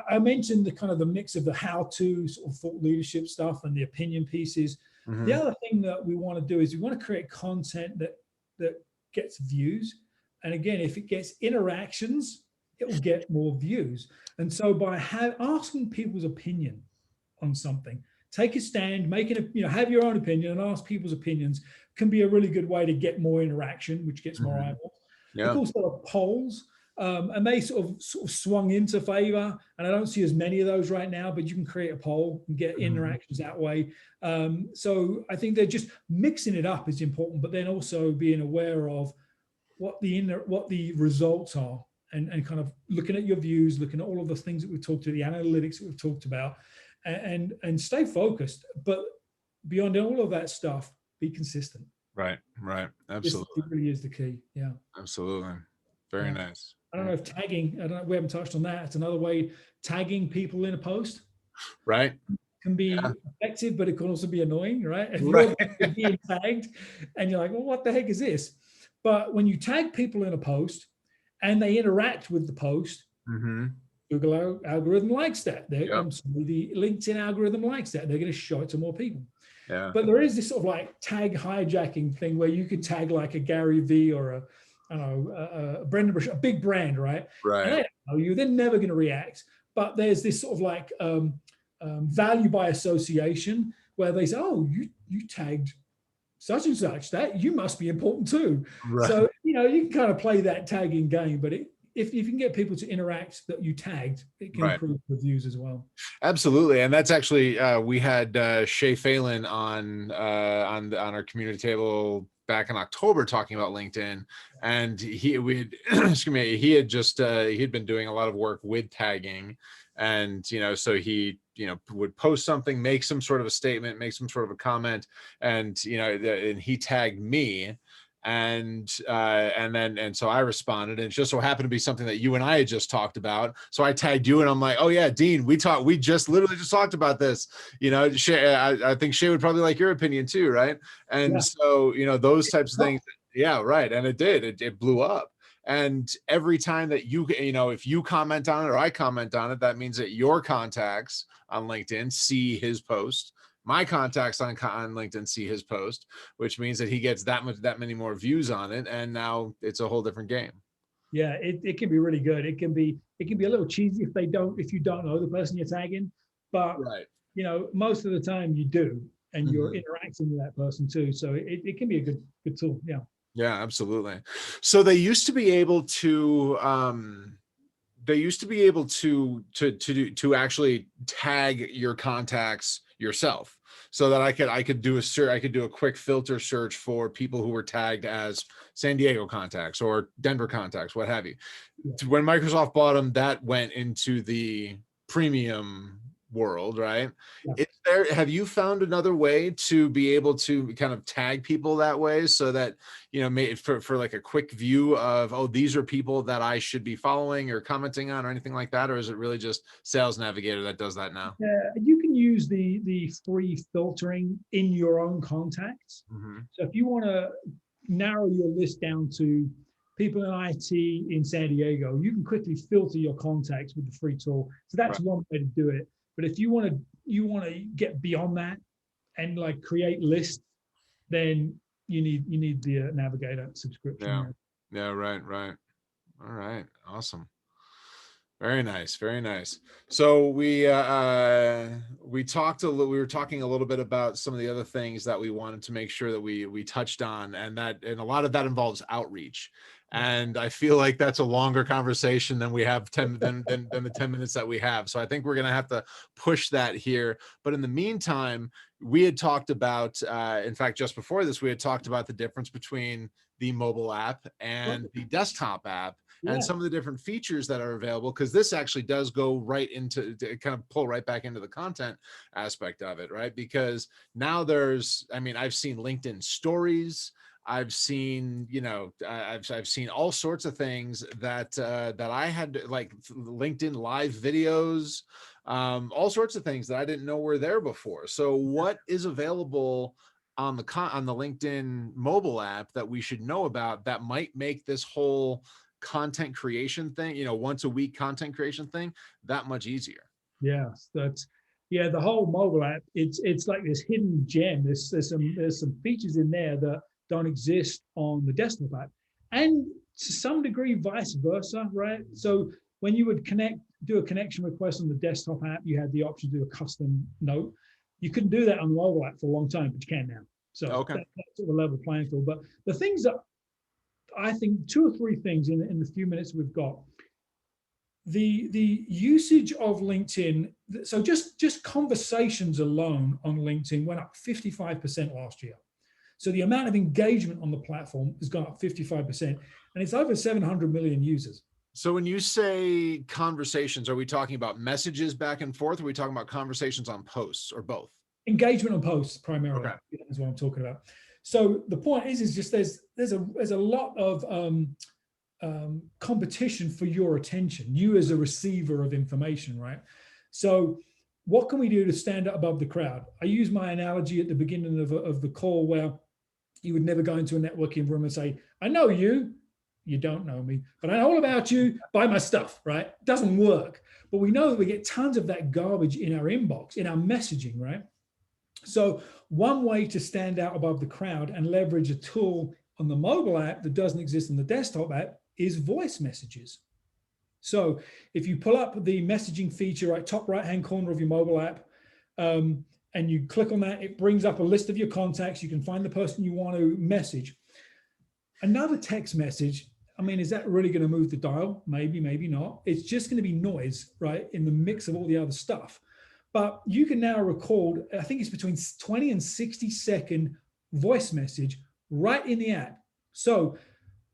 I mentioned the kind of the mix of the how-to sort of thought leadership stuff and the opinion pieces. The Hmm. other thing that we want to do is we want to create content that gets views. And again, if it gets interactions, it will get more views. And so by asking people's opinion on something, take a stand, have your own opinion and ask people's opinions can be a really good way to get more interaction, which gets more Hmm. eyeballs. Of Yeah. course, there are polls. And they sort of swung into favor. And I don't see as many of those right now, but you can create a poll and get Hmm. interactions that way. So I think they're just mixing it up is important, but then also being aware of what the results are, and kind of looking at your views, looking at all of the things that we've talked to, the analytics that we've talked about, and stay focused. But beyond all of that stuff, be consistent. Right. This Absolutely. really is the key. Yeah. Absolutely. Very Yeah. nice. I don't know if tagging, I don't know, we haven't touched on that. It's another way tagging people in a post Right. can Yeah. be effective, but it can also be annoying, right? If Right. you're being tagged and you're like, well, what the heck is this? But when you tag people in a post and they interact with the post, Hmm. Google algorithm likes that. Yep. The LinkedIn algorithm likes that. They're going to show it to more people. Yeah. But there is this sort of like tag hijacking thing where you could tag like a Gary V or I don't know, a Brendan Bush, a big brand, right? And Right. they don't know you, they're never going to react. But there's this sort of like value by association where they say, oh, you tagged such and such, that you must be important too. Right. So, you can kind of play that tagging game, but if you can get people to interact that you tagged, it can Right. improve reviews as well. Absolutely, and that's actually we had Shay Phelan on our community table back in October talking about LinkedIn, and excuse me, he had just he'd been doing a lot of work with tagging, and so he would post something, make some sort of a statement, make some sort of a comment, and and he tagged me. And so I responded, and it just so happened to be something that you and I had just talked about. So I tagged you, and I'm like, oh yeah, Dean, we just literally just talked about this. Shay, I think Shay would probably like your opinion too, right? And Yeah. so, those types of things. Yeah, right. And it blew up. And every time that if you comment on it or I comment on it, that means that your contacts on LinkedIn see his post. My contacts on LinkedIn see his post, which means that he gets that many more views on it. And now it's a whole different game. Yeah, it can be really good. It can be a little cheesy if you don't know the person you're tagging, but Right. most of the time you do, and you're Mm-hmm. interacting with that person too. So it can be a good tool. Yeah. Yeah, absolutely. So they used to be able to actually tag your contacts yourself, so that I could do a quick filter search for people who were tagged as San Diego contacts or Denver contacts, what have you. Yeah. When Microsoft bought them, that went into the premium world, right? Yeah. Have you found another way to be able to kind of tag people that way, so that for like a quick view of, oh, these are people that I should be following or commenting on or anything like that? Or is it really just Sales Navigator that does that now? You can use the free filtering in your own contacts. Mm-hmm. So if you want to narrow your list down to people in IT in San Diego, you can quickly filter your contacts with the free tool. So that's Right. one way to do it. But if you want to get beyond that and like create lists, then you need the Navigator subscription. Yeah. Right. All right. Awesome. Very nice, very nice. So we talked we were talking a little bit about some of the other things that we wanted to make sure that we touched on, and a lot of that involves outreach. And I feel like that's a longer conversation than we have than the 10 minutes that we have. So I think we're gonna have to push that here. But in the meantime, we had talked about, in fact, just before this, we had talked about the difference between the mobile app and the desktop app, and Yeah. some of the different features that are available, because this actually does go right into to kind of pull right back into the content aspect of it, right? Because now I've seen LinkedIn stories, I've seen I've seen all sorts of things that I had, like LinkedIn live videos, all sorts of things that I didn't know were there before. So what is available on the LinkedIn mobile app that we should know about that might make this whole content creation thing, once a week content creation thing, that much easier? Yes, the whole mobile app. It's like this hidden gem. There's some features in there that don't exist on the desktop app, and to some degree, vice versa, right? So when you would do a connection request on the desktop app, you had the option to do a custom note. You couldn't do that on the mobile app for a long time, but you can now. So Okay. that's sort of a level playing field. But the things that I think, two or three things in the few minutes we've got. The usage of LinkedIn, so just conversations alone on LinkedIn went up 55% last year. So the amount of engagement on the platform has gone up 55%, and it's over 700 million users. So when you say conversations, are we talking about messages back and forth? Or are we talking about conversations on posts, or both? Engagement on posts primarily. Okay. Is what I'm talking about. So the point is just there's a lot of competition for your attention, you as a receiver of information, right? So what can we do to stand above the crowd? I use my analogy at the beginning of the call, where you would never go into a networking room and say, I know you, you don't know me, but I know all about you, buy my stuff, right? It doesn't work. But we know that we get tons of that garbage in our inbox, in our messaging, right? So one way to stand out above the crowd and leverage a tool on the mobile app that doesn't exist on the desktop app is voice messages. So if you pull up the messaging feature right top right-hand corner of your mobile app, and you click on that, it brings up a list of your contacts. You can find the person you want to message. Another text message, I mean, is that really going to move the dial? Maybe, maybe not. It's just going to be noise, right, in the mix of all the other stuff. But you can now record, I think it's between 20 and 60-second voice message right in the app. So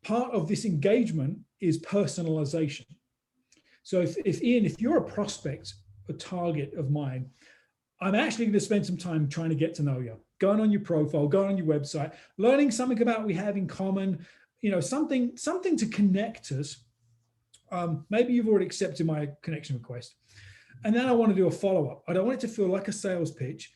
part of this engagement is personalization. So if Ian, if you're a prospect, a target of mine, I'm actually going to spend some time trying to get to know you, going on your profile, going on your website, learning something about what we have in common, something to connect us. Maybe you've already accepted my connection request. And then I want to do a follow-up. I don't want it to feel like a sales pitch.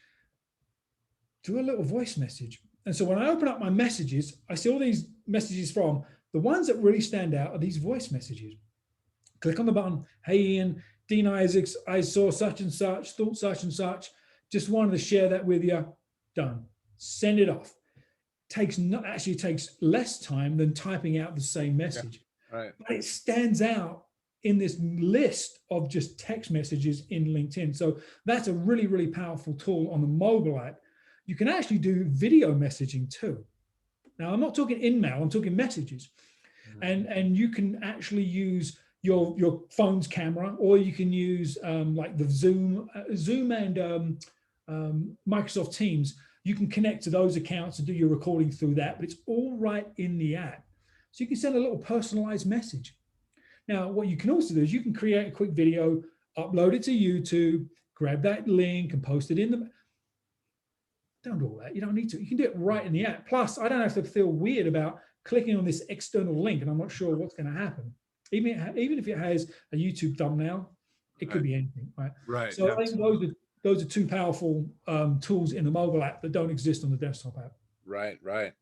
Do a little voice message. And so when I open up my messages, I see all these messages from the ones that really stand out are these voice messages. Click on the button. Hey, Ian, Dean Isaacs, I saw such and such, thought such and such. Just wanted to share that with you. Done. Send it off. Takes less time than typing out the same message. Yeah, right. But it stands out in this list of just text messages in LinkedIn. So that's a really, really powerful tool on the mobile app. You can actually do video messaging too. Now, I'm not talking in-mail, I'm talking messages. And you can actually use your phone's camera, or you can use like the Zoom and Microsoft Teams. You can connect to those accounts and do your recording through that, but it's all right in the app. So you can send a little personalized message. Now, what you can also do is you can create a quick video, upload it to YouTube, grab that link and post it in the... Don't do all that. You don't need to. You can do it right in the app. Plus, I don't have to feel weird about clicking on this external link and I'm not sure what's going to happen. Even if it has a YouTube thumbnail, it could be anything, right? Right. So I think those are two powerful tools in the mobile app that don't exist on the desktop app. Right, right.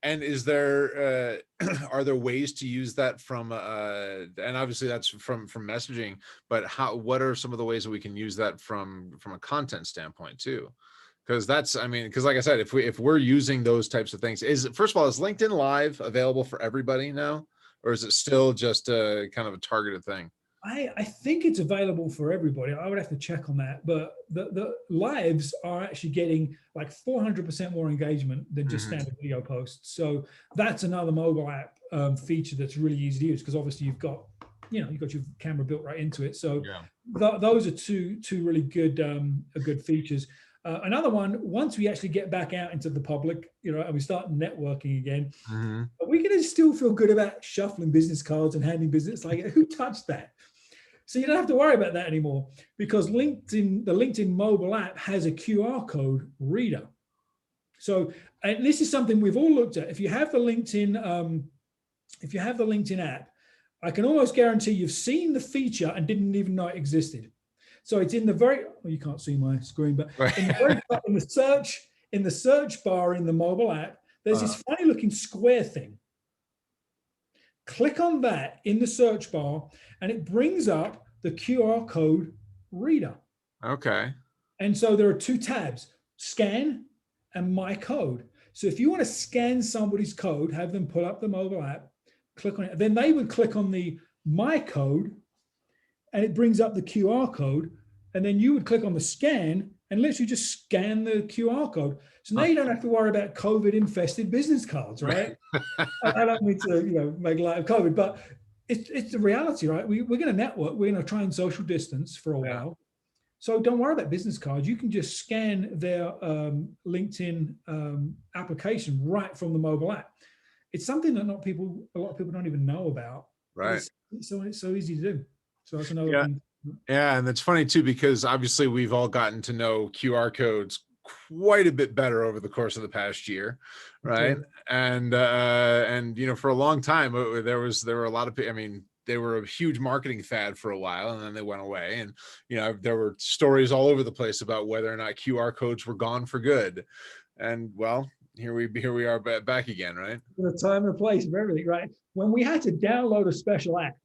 And is there are there ways to use that from and obviously that's from messaging, but what are some of the ways that we can use that from a content standpoint too? Because because like I said, if we're using those types of things, first of all, is LinkedIn Live available for everybody now, or is it still just a kind of a targeted thing? I think it's available for everybody. I would have to check on that, but the lives are actually getting like 400% more engagement than just standard video posts. So that's another mobile app feature that's really easy to use, because obviously you've got your camera built right into it. So those are two really good features. Another one, once we actually get back out into the public, and we start networking again, we can still feel good about shuffling business cards and handing business. Like, who touched that? So you don't have to worry about that anymore, because the LinkedIn mobile app has a QR code reader. So, and this is something we've all looked at. If you have the LinkedIn app, I can almost guarantee you've seen the feature and didn't even know it existed. So it's in the you can't see my screen, but in the search bar in the mobile app, there's this funny looking square thing. Click on that in the search bar and it brings up the QR code reader. Okay. And so there are two tabs, scan and my code. So if you want to scan somebody's code, have them pull up the mobile app, click on it, then they would click on the my code and it brings up the QR code. And then you would click on the scan and literally just scan the QR code. So now you don't have to worry about COVID-infested business cards, right? I don't mean to, make light of COVID, but it's the reality, right? We're going to network. We're going to try and social distance for a while. So don't worry about business cards. You can just scan their LinkedIn application right from the mobile app. It's something that a lot of people don't even know about. Right. It's so easy to do. So that's another thing. Yeah, and that's funny too, because obviously we've all gotten to know QR codes quite a bit better over the course of the past year, right? And for a long time there were a lot of, they were a huge marketing fad for a while, and then they went away. And there were stories all over the place about whether or not QR codes were gone for good. And well, here we are back again, right? The time and place of everything, right? When we had to download a special app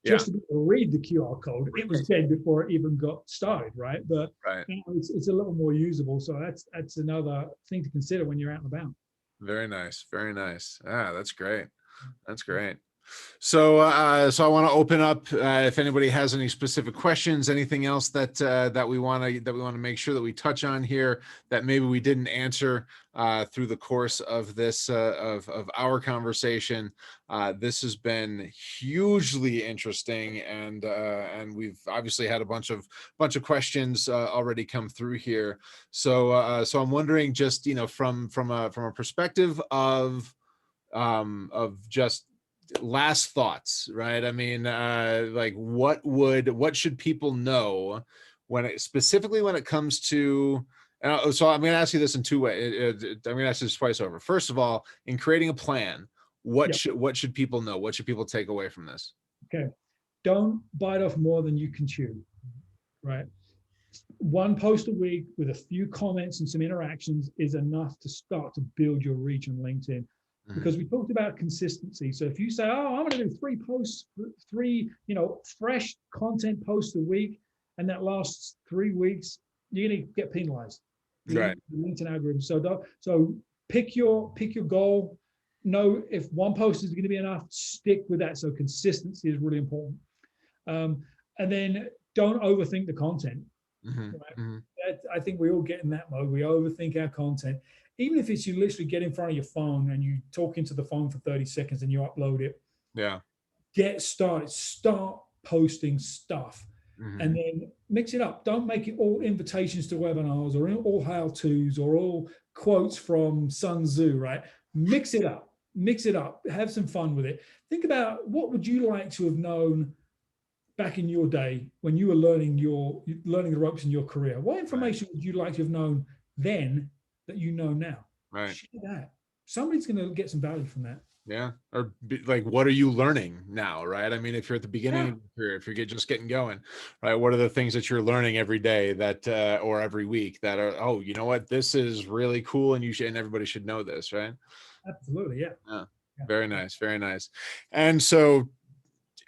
just to be able to read the QR code, it was dead before it even got started, right? But it's a little more usable. So that's another thing to consider when you're out and about. Very nice. Very nice. Ah, that's great. That's great. So I want to open up if anybody has any specific questions, anything else that we want to make sure that we touch on here that maybe we didn't answer through the course of this of our conversation. This has been hugely interesting, and we've obviously had a bunch of questions already come through here. So I'm wondering, just from a perspective of just last thoughts, right? Like what should people know specifically when it comes to, so I'm going to ask you this in two ways. I'm going to ask you this twice over. First of all, in creating a plan, what Yep. should people know? What should people take away from this? Okay. Don't bite off more than you can chew, right? One post a week with a few comments and some interactions is enough to start to build your reach on LinkedIn. Because we talked about consistency. So if you say, oh, I'm going to do 3 posts, 3, fresh content posts a week, and that lasts 3 weeks, you're going to get penalized. Right. The LinkedIn algorithm. So pick your goal. Know if one post is going to be enough, stick with that. So consistency is really important. And then don't overthink the content. Right? I think we all get in that mode. We overthink our content. Even if it's you literally get in front of your phone and you talk into the phone for 30 seconds and you upload it. Yeah. Get started. Start posting stuff. And then mix it up. Don't make it all invitations to webinars or all how-tos or all quotes from Sun Tzu, right? Mix it up. Mix it up. Have some fun with it. Think about what would you like to have known back in your day when you were learning the ropes in your career. What information would you like to have known then that you know now? Right. Share that. Somebody's going to get some value from that. Yeah. Or like, what are you learning now? Right. I mean, if you're at the beginning of your career, if you're just getting going, right. What are the things that you're learning every day that, or every week that are, oh, you know what, this is really cool. And and everybody should know this. Right. Absolutely. Yeah. Very nice. Very nice. And so,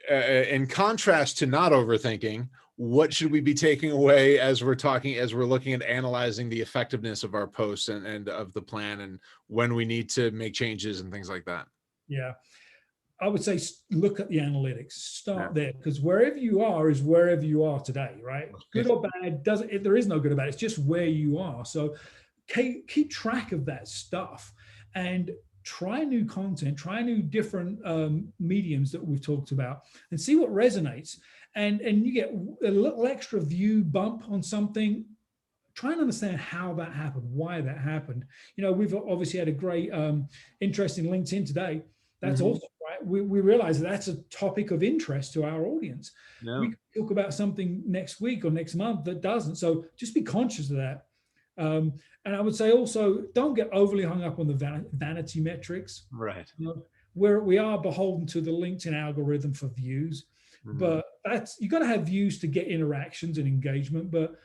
in contrast to not overthinking, what should we be taking away as we're looking at analyzing the effectiveness of our posts and of the plan and when we need to make changes and things like that? Yeah. I would say look at the analytics. Start there, because wherever you are is wherever you are today, right? Good or bad, there is no good or bad. It's just where you are. So keep track of that stuff and try new content, try new different mediums that we've talked about, and see what resonates. And you get a little extra view bump on something. Try and understand how that happened, why that happened. We've obviously had a great interest in LinkedIn today. That's also right. We realize that's a topic of interest to our audience. Yeah. We could talk about something next week or next month that doesn't. So just be conscious of that. And I would say also, don't get overly hung up on the vanity metrics. Right. Where we are beholden to the LinkedIn algorithm for views, but you got to have views to get interactions and engagement. But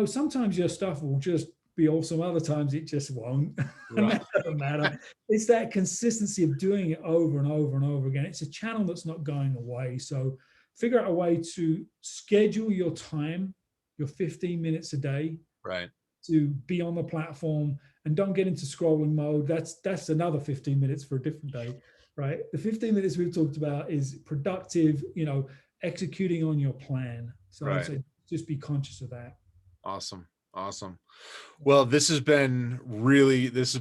sometimes your stuff will just be awesome. Other times it just won't. And that doesn't matter. It's that consistency of doing it over and over and over again. It's a channel that's not going away. So figure out a way to schedule your time, your 15 minutes a day. Right. To be on the platform, and don't get into scrolling mode. That's another 15 minutes for a different day, right? The 15 minutes we've talked about is productive, executing on your plan. So I'd say just be conscious of that. Awesome. Well, this has been great. This has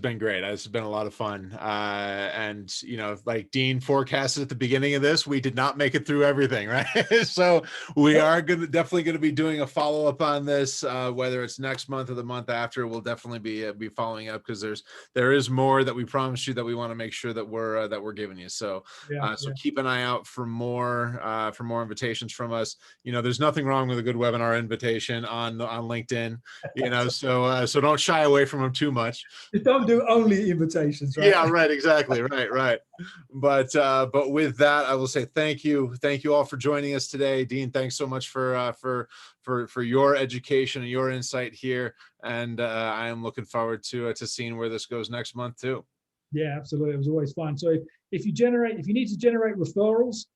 been a lot of fun. And like Dean forecasted at the beginning of this, we did not make it through everything, right? So we are definitely going to be doing a follow-up on this, whether it's next month or the month after. We'll definitely be following up, because there is more that we promised you that we want to make sure that we're giving you. So keep an eye out for more invitations from us. There's nothing wrong with a good webinar invitation on LinkedIn. So don't shy away from them too much. You don't do only invitations, right? Yeah, right. Exactly. Right. But with that, I will say thank you all for joining us today. Dean, thanks so much for your education and your insight here. And I am looking forward to seeing where this goes next month too. Yeah, absolutely. It was always fun. So if you need to generate referrals,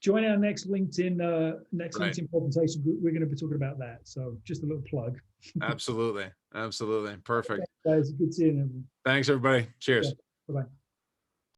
join our next LinkedIn LinkedIn presentation. We're going to be talking about that. So just a little plug. Absolutely. Perfect. Okay, guys, good seeing you. Thanks, everybody. Cheers. Yeah. Bye-bye.